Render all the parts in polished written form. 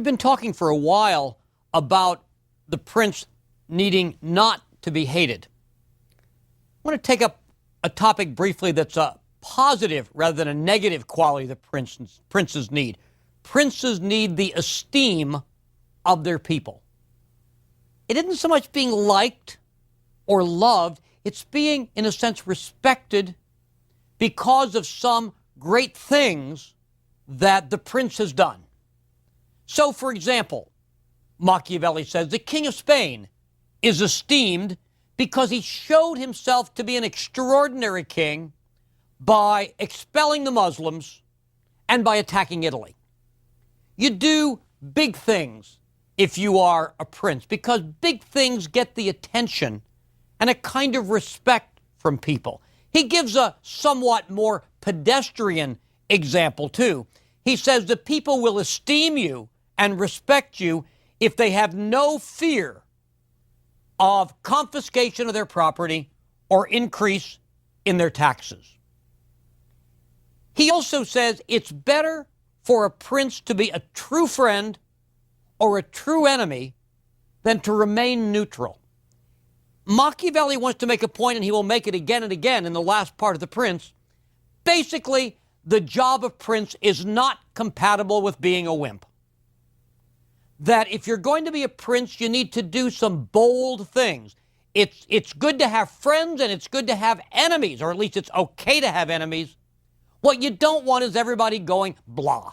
We've been talking for a while about the prince needing not to be hated. I want to take up a topic briefly that's a positive rather than a negative quality that princes need. Princes need the esteem of their people. It isn't so much being liked or loved, it's being, in a sense, respected because of some great things that the prince has done. So, for example, Machiavelli says the King of Spain is esteemed because he showed himself to be an extraordinary king by expelling the Muslims and by attacking Italy. You do big things if you are a prince because big things get the attention and a kind of respect from people. He gives a somewhat more pedestrian example, too. He says the people will esteem you and respect you if they have no fear of confiscation of their property or increase in their taxes. He also says it's better for a prince to be a true friend or a true enemy than to remain neutral. Machiavelli wants to make a point, and he will make it again and again in the last part of The Prince. Basically, the job of prince is not compatible with being a wimp. That if you're going to be a prince, you need to do some bold things. It's good to have friends and it's good to have enemies, or at least it's okay to have enemies. What you don't want is everybody going blah.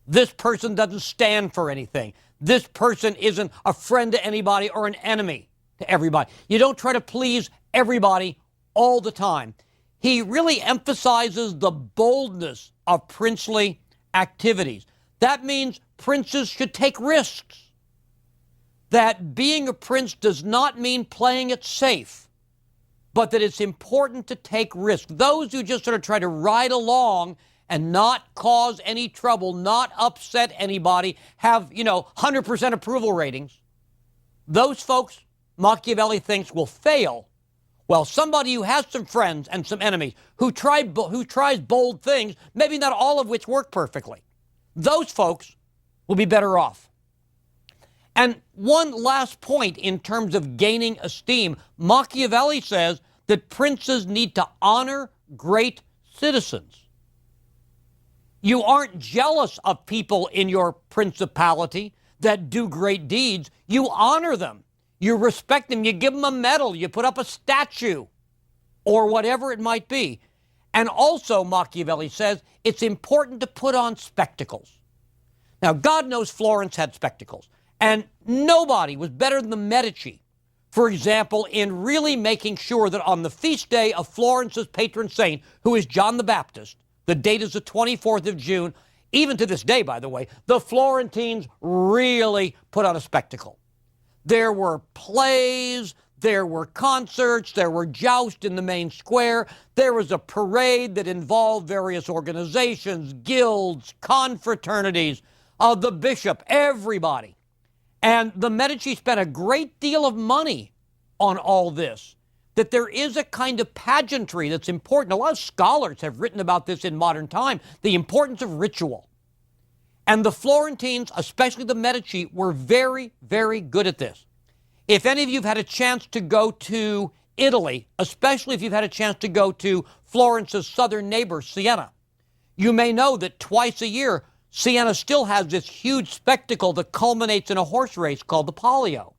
This person doesn't stand for anything. This person isn't a friend to anybody or an enemy to everybody. You don't try to please everybody all the time. He really emphasizes the boldness of princely activities. That means princes should take risks. That being a prince does not mean playing it safe, but that it's important to take risks. Those who just sort of try to ride along and not cause any trouble, not upset anybody, have, 100% approval ratings, those folks, Machiavelli thinks, will fail. Well, somebody who has some friends and some enemies, who tries bold things, maybe not all of which work perfectly, those folks will be better off. And one last point in terms of gaining esteem, Machiavelli says that princes need to honor great citizens. You aren't jealous of people in your principality that do great deeds. You honor them. You respect them. You give them a medal. You put up a statue or whatever it might be. And also, Machiavelli says, it's important to put on spectacles. Now, God knows Florence had spectacles, and nobody was better than the Medici, for example, in really making sure that on the feast day of Florence's patron saint, who is John the Baptist, the date is the 24th of June, even to this day, by the way, the Florentines really put on a spectacle. There were plays, there were concerts, there were jousts in the main square, there was a parade that involved various organizations, guilds, confraternities, the bishop, everybody. And the Medici spent a great deal of money on all this, that there is a kind of pageantry that's important. A lot of scholars have written about this in modern time, the importance of ritual. And the Florentines, especially the Medici, were very, very good at this. If any of you have had a chance to go to Italy, especially if you've had a chance to go to Florence's southern neighbor, Siena, you may know that twice a year, Siena still has this huge spectacle that culminates in a horse race called the Palio.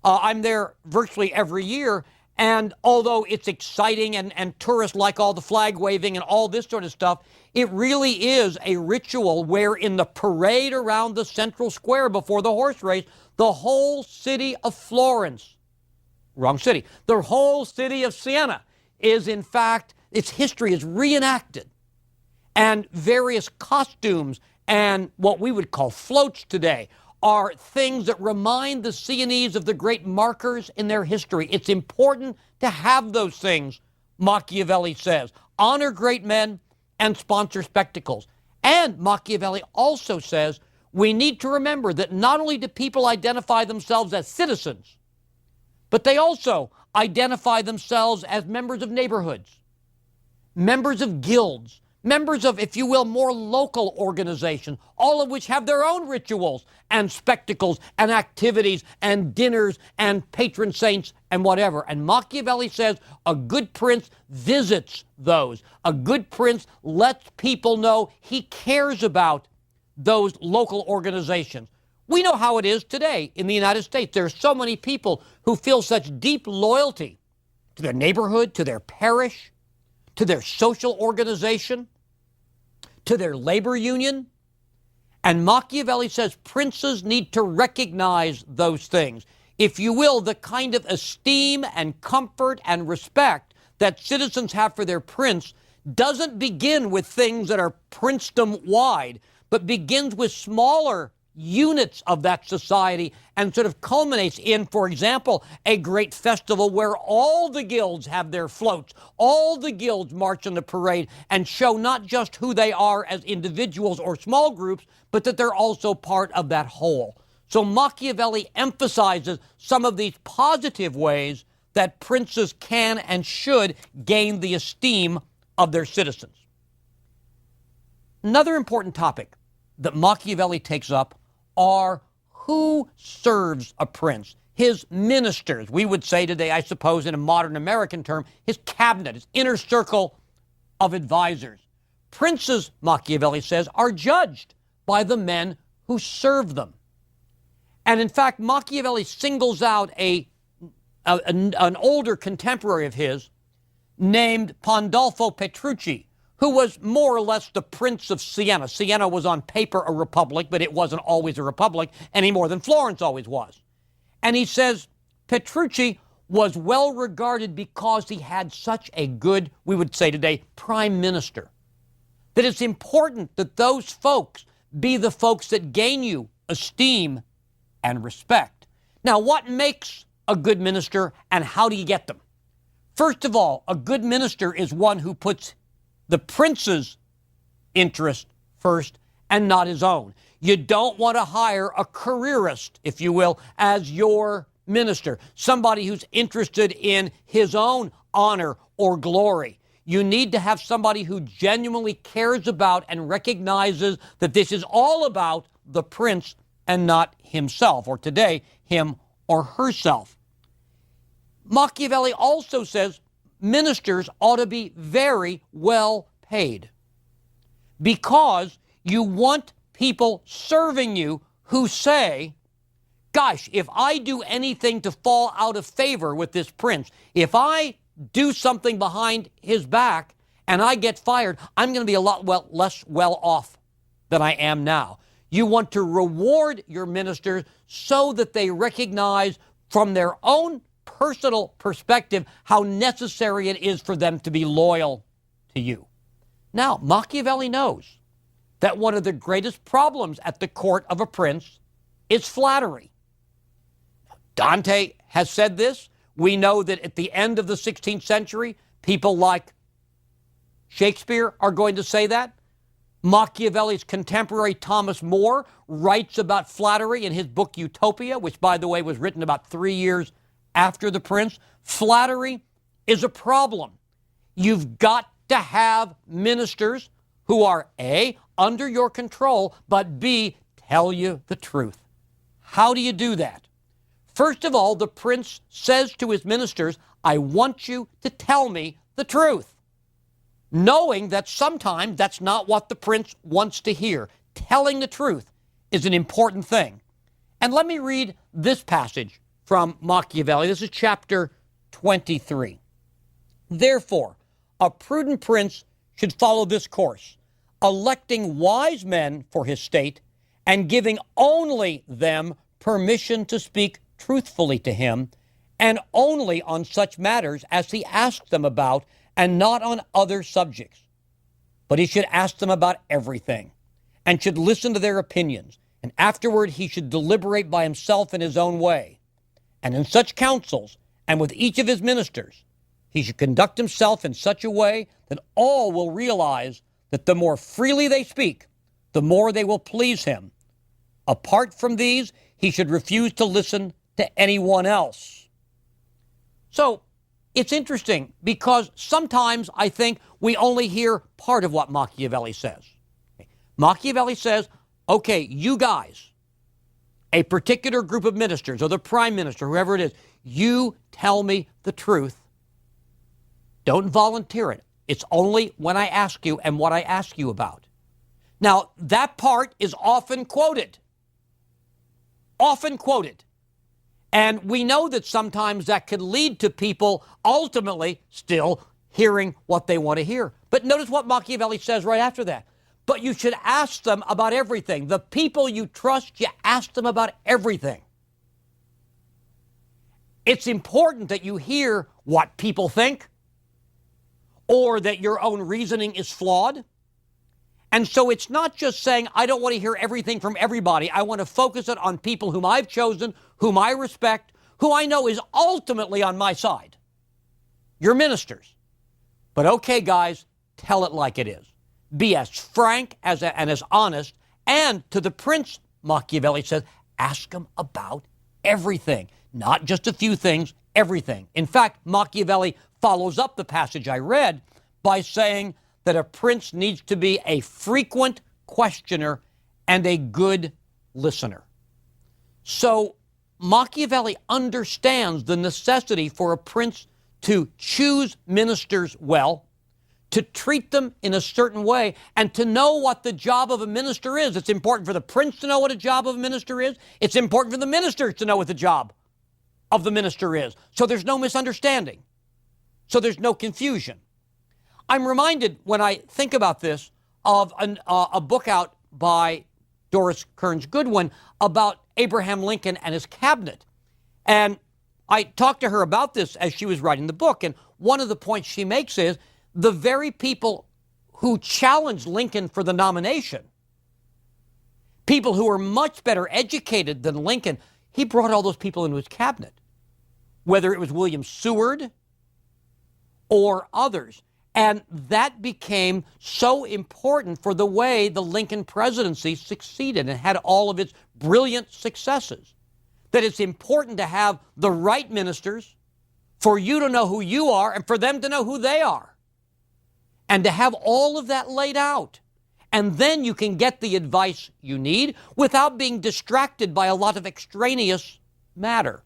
I'm there virtually every year, and although it's exciting and tourists like all the flag waving and all this sort of stuff, it really is a ritual where in the parade around the central square before the horse race, the whole city of Florence, wrong city, the whole city of Siena is in fact, its history is reenacted. And various costumes and what we would call floats today are things that remind the Sienese of the great markers in their history. It's important to have those things, Machiavelli says. Honor great men and sponsor spectacles. And Machiavelli also says we need to remember that not only do people identify themselves as citizens, but they also identify themselves as members of neighborhoods, members of guilds, members of, if you will, more local organizations, all of which have their own rituals and spectacles and activities and dinners and patron saints and whatever. And Machiavelli says a good prince visits those. A good prince lets people know he cares about those local organizations. We know how it is today in the United States. There are so many people who feel such deep loyalty to their neighborhood, to their parish, to their social organization, to their labor union. And Machiavelli says princes need to recognize those things. If you will, the kind of esteem and comfort and respect that citizens have for their prince doesn't begin with things that are princedom-wide, but begins with smaller units of that society and sort of culminates in, for example, a great festival where all the guilds have their floats, all the guilds march in the parade and show not just who they are as individuals or small groups, but that they're also part of that whole. So Machiavelli emphasizes some of these positive ways that princes can and should gain the esteem of their citizens. Another important topic that Machiavelli takes up are who serves a prince. His ministers, we would say today, I suppose, in a modern American term, his cabinet, his inner circle of advisors. Princes, Machiavelli says, are judged by the men who serve them. And in fact, Machiavelli singles out an older contemporary of his named Pandolfo Petrucci, who was more or less the Prince of Siena. Siena was on paper a republic, but it wasn't always a republic any more than Florence always was. And he says Petrucci was well regarded because he had such a good, we would say today, prime minister. That it's important that those folks be the folks that gain you esteem and respect. Now, what makes a good minister and how do you get them? First of all, a good minister is one who puts the prince's interest first and not his own. You don't want to hire a careerist, if you will, as your minister, somebody who's interested in his own honor or glory. You need to have somebody who genuinely cares about and recognizes that this is all about the prince and not himself, or today, him or herself. Machiavelli also says ministers ought to be very well paid because you want people serving you who say, gosh, if I do anything to fall out of favor with this prince, if I do something behind his back and I get fired, I'm going to be a lot less well off than I am now. You want to reward your ministers so that they recognize from their own personal perspective how necessary it is for them to be loyal to you. Now, Machiavelli knows that one of the greatest problems at the court of a prince is flattery. Dante has said this. We know that at the end of the 16th century, people like Shakespeare are going to say that. Machiavelli's contemporary Thomas More writes about flattery in his book Utopia, which, by the way, was written about 3 years after The Prince. Flattery is a problem. You've got to have ministers who are A, under your control, but B, tell you the truth. How do you do that? First of all, the prince says to his ministers, I want you to tell me the truth, knowing that sometimes that's not what the prince wants to hear. Telling the truth is an important thing. And let me read this passage from Machiavelli. This is chapter 23. Therefore, a prudent prince should follow this course, electing wise men for his state and giving only them permission to speak truthfully to him, and only on such matters as he asks them about, and not on other subjects. But he should ask them about everything, and should listen to their opinions, and afterward he should deliberate by himself in his own way. And in such councils, and with each of his ministers, he should conduct himself in such a way that all will realize that the more freely they speak, the more they will please him. Apart from these, he should refuse to listen to anyone else. So it's interesting because sometimes I think we only hear part of what Machiavelli says. Machiavelli says, okay, you guys, a particular group of ministers, or the prime minister, whoever it is, you tell me the truth. Don't volunteer it. It's only when I ask you and what I ask you about. Now, that part is often quoted. Often quoted. And we know that sometimes that could lead to people ultimately still hearing what they want to hear. But notice what Machiavelli says right after that. But you should ask them about everything. The people you trust, you ask them about everything. It's important that you hear what people think, or that your own reasoning is flawed. And so it's not just saying, I don't want to hear everything from everybody. I want to focus it on people whom I've chosen, whom I respect, who I know is ultimately on my side. Your ministers. But okay, guys, tell it like it is. Be as frank and as honest. And to the prince, Machiavelli says, ask him about everything. Not just a few things, everything. In fact, Machiavelli follows up the passage I read by saying that a prince needs to be a frequent questioner and a good listener. So Machiavelli understands the necessity for a prince to choose ministers well, to treat them in a certain way, and to know what the job of a minister is. It's important for the prince to know what a job of a minister is. It's important for the ministers to know what the job of the minister is. So there's no misunderstanding. So there's no confusion. I'm reminded, when I think about this, of a book out by Doris Kearns Goodwin about Abraham Lincoln and his cabinet. And I talked to her about this as she was writing the book. And one of the points she makes is the very people who challenged Lincoln for the nomination, people who were much better educated than Lincoln, he brought all those people into his cabinet, whether it was William Seward or others. And that became so important for the way the Lincoln presidency succeeded and had all of its brilliant successes, that it's important to have the right ministers, for you to know who you are and for them to know who they are, and to have all of that laid out. And then you can get the advice you need without being distracted by a lot of extraneous matter.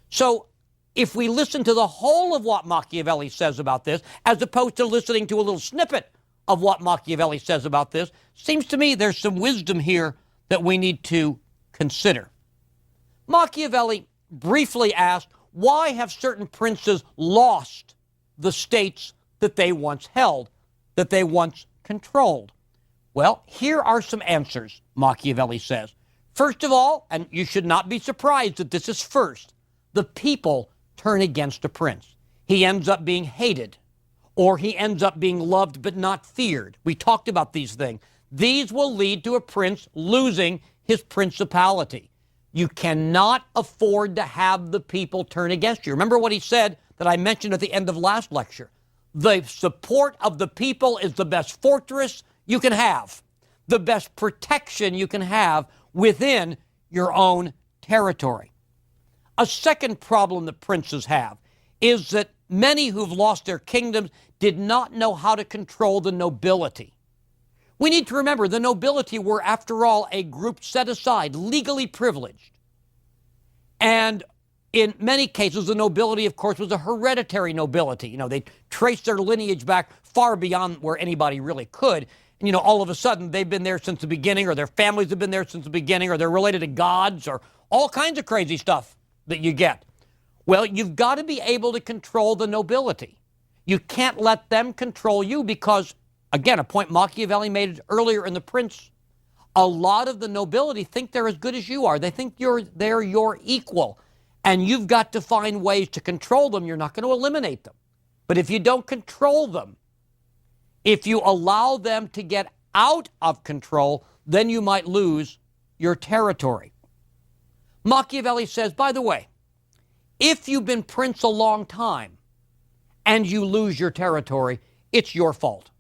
So if we listen to the whole of what Machiavelli says about this, as opposed to listening to a little snippet of what Machiavelli says about this, seems to me there's some wisdom here that we need to consider. Machiavelli briefly asked, why have certain princes lost the states that they once held, that they once controlled? Well, here are some answers, Machiavelli says. First of all, and you should not be surprised that this is first, the people turn against a prince. He ends up being hated, or he ends up being loved but not feared. We talked about these things. These will lead to a prince losing his principality. You cannot afford to have the people turn against you. Remember what he said that I mentioned at the end of last lecture. The support of the people is the best fortress you can have, the best protection you can have within your own territory. A second problem that princes have is that many who've lost their kingdoms did not know how to control the nobility. We need to remember the nobility were, after all, a group set aside, legally privileged. And in many cases, the nobility, of course, was a hereditary nobility. You know, they traced their lineage back far beyond where anybody really could. And, you know, all of a sudden, they've been there since the beginning, or their families have been there since the beginning, or they're related to gods, or all kinds of crazy stuff that you get. Well, you've got to be able to control the nobility. You can't let them control you because, again, a point Machiavelli made earlier in The Prince, a lot of the nobility think they're as good as you are. They think they're your equal. And you've got to find ways to control them. You're not going to eliminate them. But if you don't control them, if you allow them to get out of control, then you might lose your territory. Machiavelli says, by the way, if you've been prince a long time and you lose your territory, it's your fault.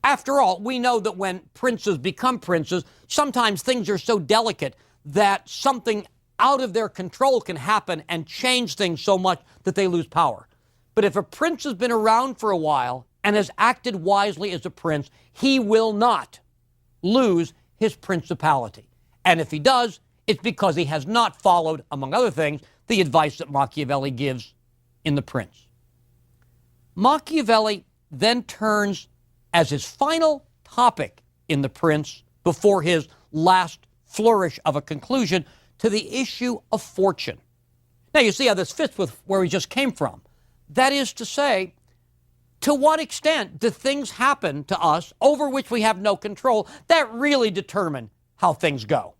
After all, we know that when princes become princes, sometimes things are so delicate that something out of their control can happen and change things so much that they lose power. But if a prince has been around for a while and has acted wisely as a prince, he will not lose his principality. And if he does, it's because he has not followed, among other things, the advice that Machiavelli gives in The Prince. Machiavelli then turns as his final topic in The Prince, before his last flourish of a conclusion, to the issue of fortune. Now you see how this fits with where we just came from. That is to say, to what extent do things happen to us over which we have no control that really determine how things go?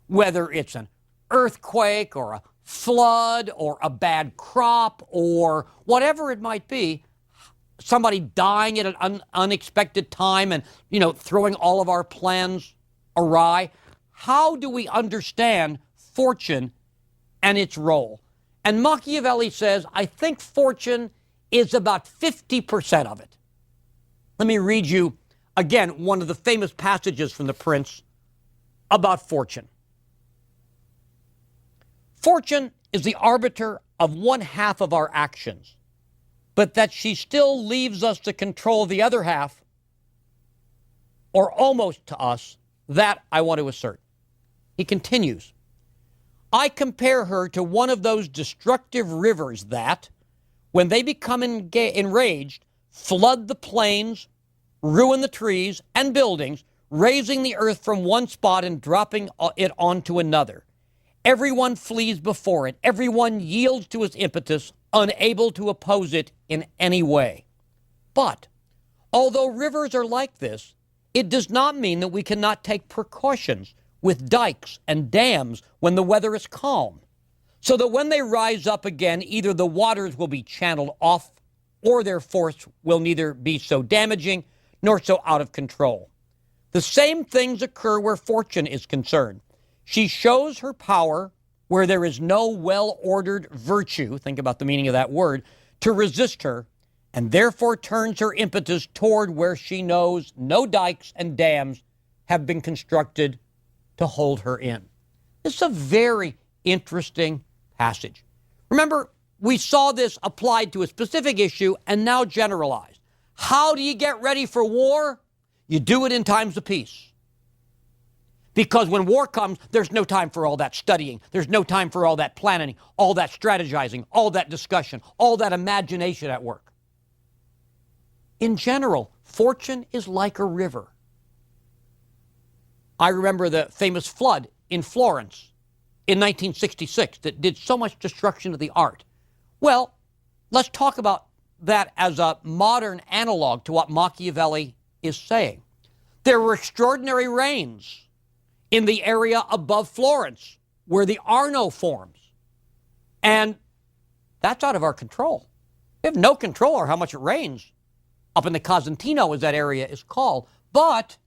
Whether it's an earthquake or a flood or a bad crop or whatever it might be, somebody dying at an unexpected time and, throwing all of our plans awry. How do we understand fortune and its role? And Machiavelli says, I think fortune is about 50% of it. Let me read you, again, one of the famous passages from The Prince about fortune. Fortune is the arbiter of one half of our actions, but that she still leaves us to control the other half, or almost to us, that I want to assert. He continues, I compare her to one of those destructive rivers that, when they become enraged, flood the plains, ruin the trees and buildings, raising the earth from one spot and dropping it onto another. Everyone flees before it. Everyone yields to its impetus, unable to oppose it in any way. But, although rivers are like this, it does not mean that we cannot take precautions with dikes and dams when the weather is calm, so that when they rise up again, either the waters will be channeled off or their force will neither be so damaging nor so out of control. The same things occur where fortune is concerned. She shows her power where there is no well-ordered virtue, think about the meaning of that word, to resist her, and therefore turns her impetus toward where she knows no dikes and dams have been constructed to hold her in. This is a very interesting passage. Remember, we saw this applied to a specific issue and now generalized. How do you get ready for war? You do it in times of peace. Because when war comes, there's no time for all that studying. There's no time for all that planning, all that strategizing, all that discussion, all that imagination at work. In general, fortune is like a river. I remember the famous flood in Florence in 1966 that did so much destruction to the art. Well, let's talk about that as a modern analog to what Machiavelli is saying. There were extraordinary rains in the area above Florence where the Arno forms. And that's out of our control. We have no control over how much it rains up in the Casentino, as that area is called. But,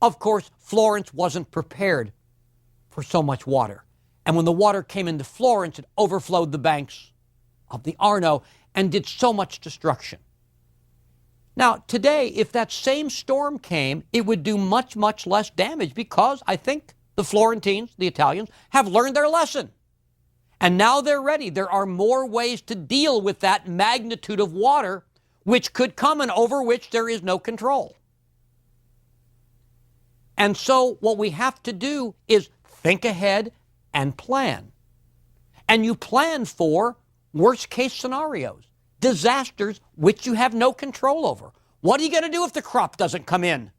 of course, Florence wasn't prepared for so much water. And when the water came into Florence, it overflowed the banks of the Arno and did so much destruction. Now, today, if that same storm came, it would do much, much less damage because I think the Florentines, the Italians, have learned their lesson. And now they're ready. There are more ways to deal with that magnitude of water which could come and over which there is no control. And so what we have to do is think ahead and plan. And you plan for worst-case scenarios, disasters which you have no control over. What are you going to do if the crop doesn't come in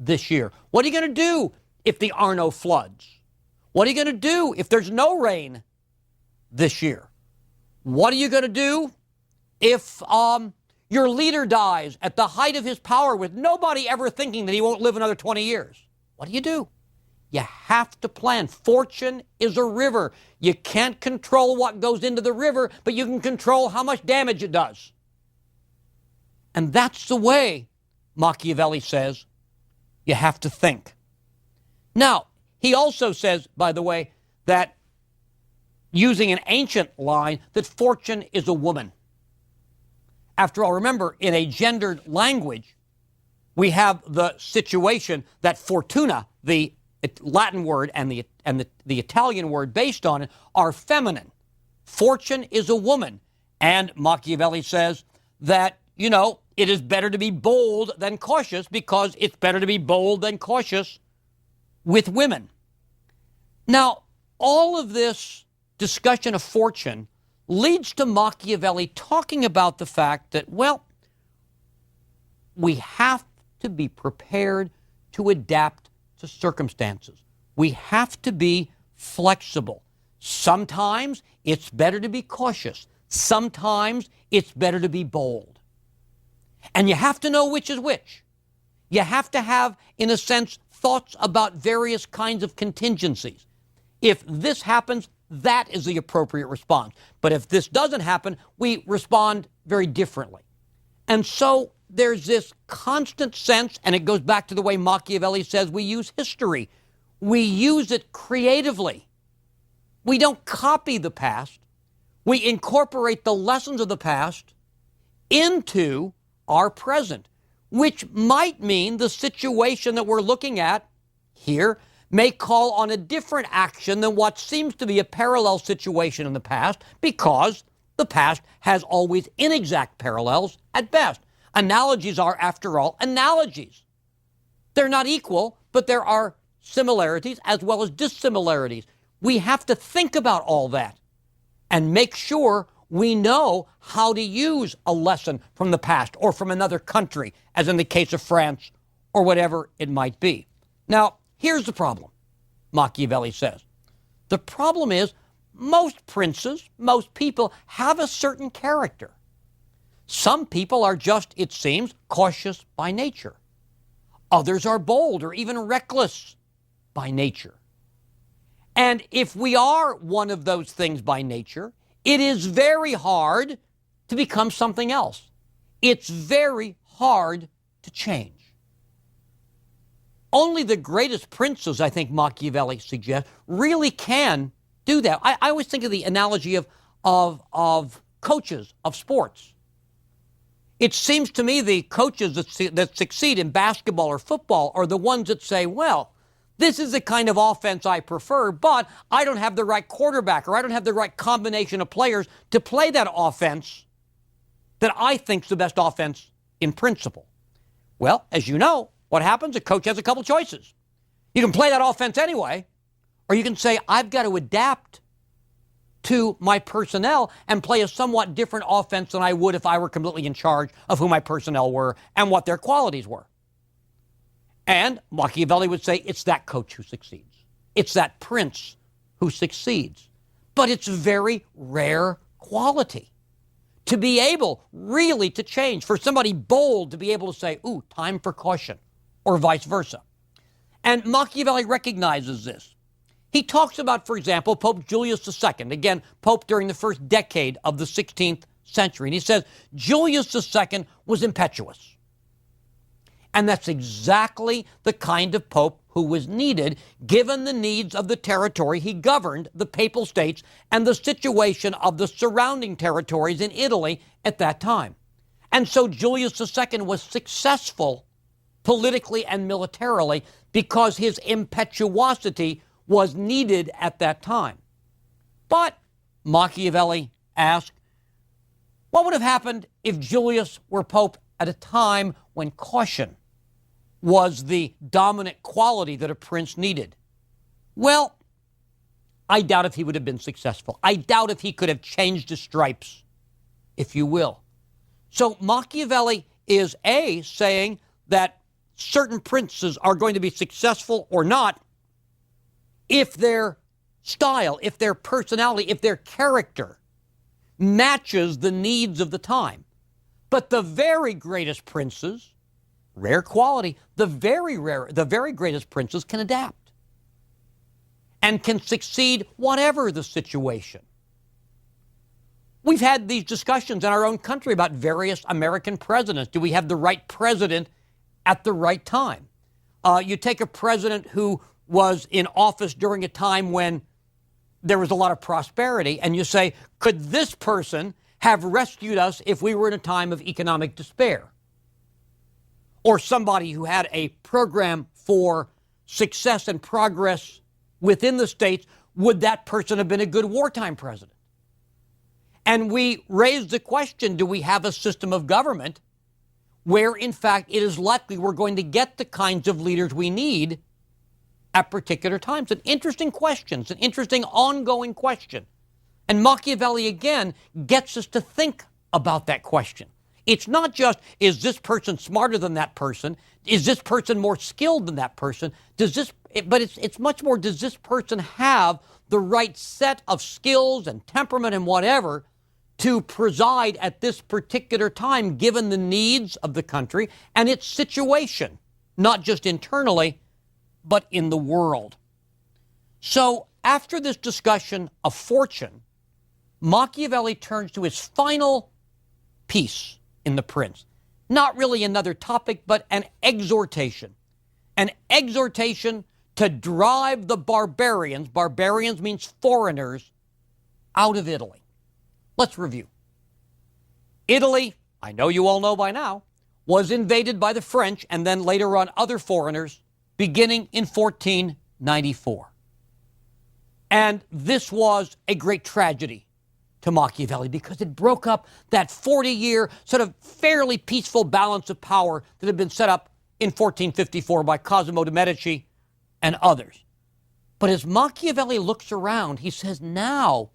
this year? What are you going to do if the Arno floods? What are you going to do if there's no rain this year? What are you going to do if your leader dies at the height of his power with nobody ever thinking that he won't live another 20 years? What do? You have to plan. Fortune is a river. You can't control what goes into the river, but you can control how much damage it does. And that's the way, Machiavelli says, you have to think. Now, he also says, by the way, that using an ancient line, that fortune is a woman. After all, remember, in a gendered language, we have the situation that fortuna, the Latin word and the Italian word based on it, are feminine. Fortune is a woman. And Machiavelli says that, it is better to be bold than cautious because it's better to be bold than cautious with women. Now, all of this discussion of fortune leads to Machiavelli talking about the fact that, we have to be prepared to adapt to circumstances. We have to be flexible. Sometimes it's better to be cautious. Sometimes it's better to be bold. And you have to know which is which. You have to have, in a sense, thoughts about various kinds of contingencies. If this happens, that is the appropriate response. But if this doesn't happen, we respond very differently. And so there's this constant sense, and it goes back to the way Machiavelli says we use history. We use it creatively. We don't copy the past. We incorporate the lessons of the past into our present, which might mean the situation that we're looking at here may call on a different action than what seems to be a parallel situation in the past, because the past has always inexact parallels at best. Analogies are, after all, analogies. They're not equal, but there are similarities as well as dissimilarities. We have to think about all that and make sure we know how to use a lesson from the past or from another country, as in the case of France or whatever it might be. Now, here's the problem, Machiavelli says. The problem is most princes, most people have a certain character. Some people are just, it seems, cautious by nature. Others are bold or even reckless by nature. And if we are one of those things by nature, it is very hard to become something else. It's very hard to change. Only the greatest princes, I think Machiavelli suggests, really can do that. I always think of the analogy of coaches of sports. It seems to me the coaches that succeed in basketball or football are the ones that say, this is the kind of offense I prefer, but I don't have the right quarterback or I don't have the right combination of players to play that offense that I think is the best offense in principle. Well, as you know, what happens? A coach has a couple choices. You can play that offense anyway, or you can say, I've got to adapt to my personnel and play a somewhat different offense than I would if I were completely in charge of who my personnel were and what their qualities were. And Machiavelli would say it's that coach who succeeds. It's that prince who succeeds. But it's a very rare quality to be able really to change, for somebody bold to be able to say, time for caution, or vice versa. And Machiavelli recognizes this. He talks about, for example, Pope Julius II, again, Pope during the first decade of the 16th century. And he says, Julius II was impetuous. And that's exactly the kind of pope who was needed, given the needs of the territory he governed, the Papal States, and the situation of the surrounding territories in Italy at that time. And so Julius II was successful politically and militarily because his impetuosity was needed at that time. But, Machiavelli asked, what would have happened if Julius were pope at a time when caution was the dominant quality that a prince needed? Well, I doubt if he would have been successful. I doubt if he could have changed his stripes, if you will. So Machiavelli is saying that certain princes are going to be successful or not if their style, if their personality, if their character matches the needs of the time. But the very greatest princes, rare quality, the very greatest princes can adapt and can succeed whatever the situation. We've had these discussions in our own country about various American presidents. Do we have the right president at the right time? You take a president who was in office during a time when there was a lot of prosperity, and you say, could this person have rescued us if we were in a time of economic despair? Or somebody who had a program for success and progress within the states, would that person have been a good wartime president? And we raise the question, do we have a system of government where, in fact, it is likely we're going to get the kinds of leaders we need at particular times? An interesting question. It's an interesting ongoing question. And Machiavelli, again, gets us to think about that question. It's not just, is this person smarter than that person? Is this person more skilled than that person? But it's much more, does this person have the right set of skills and temperament and whatever to preside at this particular time, given the needs of the country and its situation, not just internally, but in the world. So after this discussion of fortune, Machiavelli turns to his final piece in The Prince. Not really another topic, but an exhortation. An exhortation to drive the barbarians means foreigners, out of Italy. Let's review. Italy, I know you all know by now, was invaded by the French and then later on other foreigners beginning in 1494. And this was a great tragedy to Machiavelli because it broke up that 40-year sort of fairly peaceful balance of power that had been set up in 1454 by Cosimo de' Medici and others. But as Machiavelli looks around, he says, now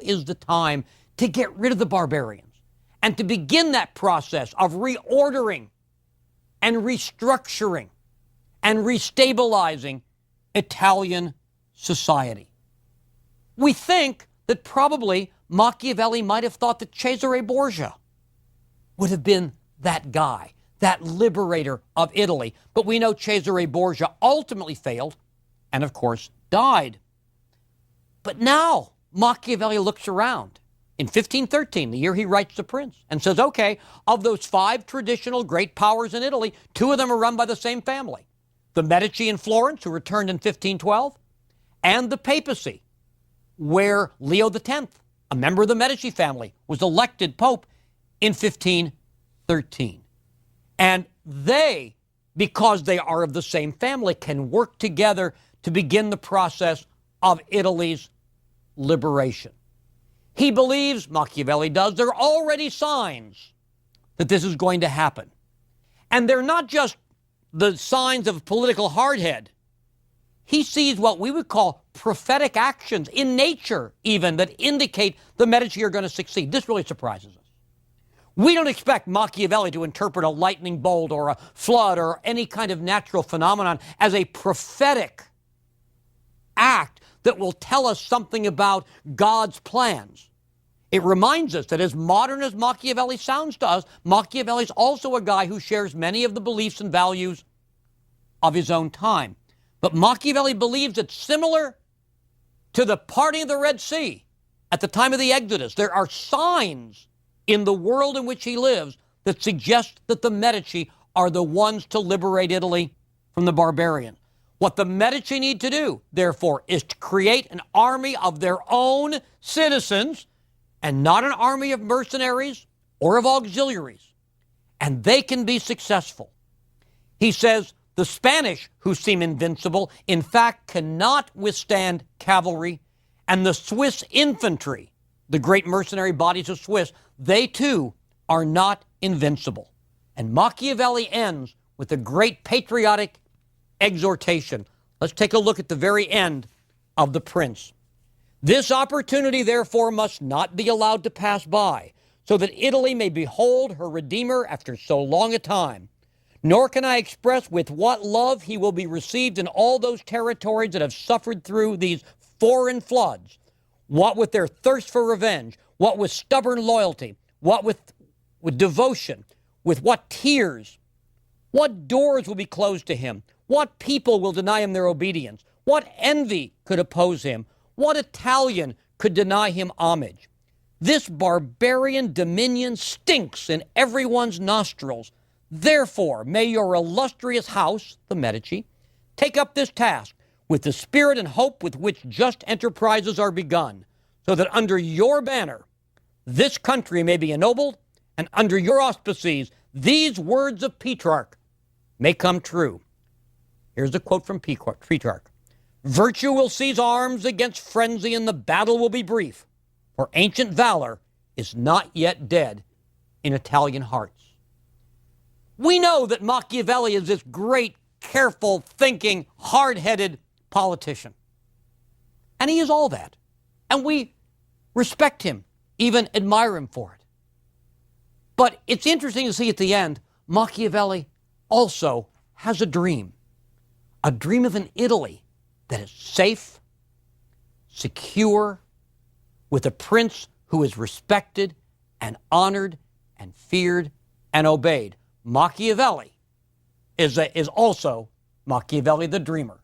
is the time to get rid of the barbarians and to begin that process of reordering and restructuring and restabilizing Italian society. We think that probably Machiavelli might have thought that Cesare Borgia would have been that guy, that liberator of Italy. But we know Cesare Borgia ultimately failed and, of course, died. But now Machiavelli looks around in 1513, the year he writes The Prince, and says, okay, of those 5 traditional great powers in Italy, 2 of them are run by the same family. The Medici in Florence, who returned in 1512, and the papacy, where Leo X, a member of the Medici family, was elected pope in 1513. And they, because they are of the same family, can work together to begin the process of Italy's liberation. He believes, Machiavelli does, there are already signs that this is going to happen. And they're not just the signs of political hardhead. He sees what we would call prophetic actions in nature, even, that indicate the Medici are going to succeed. This really surprises us. We don't expect Machiavelli to interpret a lightning bolt or a flood or any kind of natural phenomenon as a prophetic act that will tell us something about God's plans. It reminds us that as modern as Machiavelli sounds to us, Machiavelli is also a guy who shares many of the beliefs and values of his own time. But Machiavelli believes that similar to the parting of the Red Sea at the time of the Exodus, there are signs in the world in which he lives that suggest that the Medici are the ones to liberate Italy from the barbarians. What the Medici need to do, therefore, is to create an army of their own citizens and not an army of mercenaries or of auxiliaries. And they can be successful. He says the Spanish, who seem invincible, in fact cannot withstand cavalry, and the Swiss infantry, the great mercenary bodies of Swiss, they too are not invincible. And Machiavelli ends with a great patriotic exhortation. Let's take a look at the very end of The Prince. This opportunity, therefore, must not be allowed to pass by, so that Italy may behold her Redeemer after so long a time. Nor can I express with what love he will be received in all those territories that have suffered through these foreign floods, what with their thirst for revenge, what with stubborn loyalty, what with devotion, with what tears. What doors will be closed to him? What people will deny him their obedience? What envy could oppose him? What Italian could deny him homage? This barbarian dominion stinks in everyone's nostrils. Therefore, may your illustrious house, the Medici, take up this task with the spirit and hope with which just enterprises are begun, so that under your banner, this country may be ennobled, and under your auspices, these words of Petrarch may come true. Here's a quote from Petrarch. Virtue will seize arms against frenzy, and the battle will be brief. for ancient valor is not yet dead in Italian hearts. We know that Machiavelli is this great, careful, thinking, hard-headed politician. And he is all that. And we respect him, even admire him for it. But it's interesting to see at the end, Machiavelli also has a dream of an Italy that is safe, secure, with a prince who is respected and honored and feared and obeyed. Machiavelli is also Machiavelli the dreamer.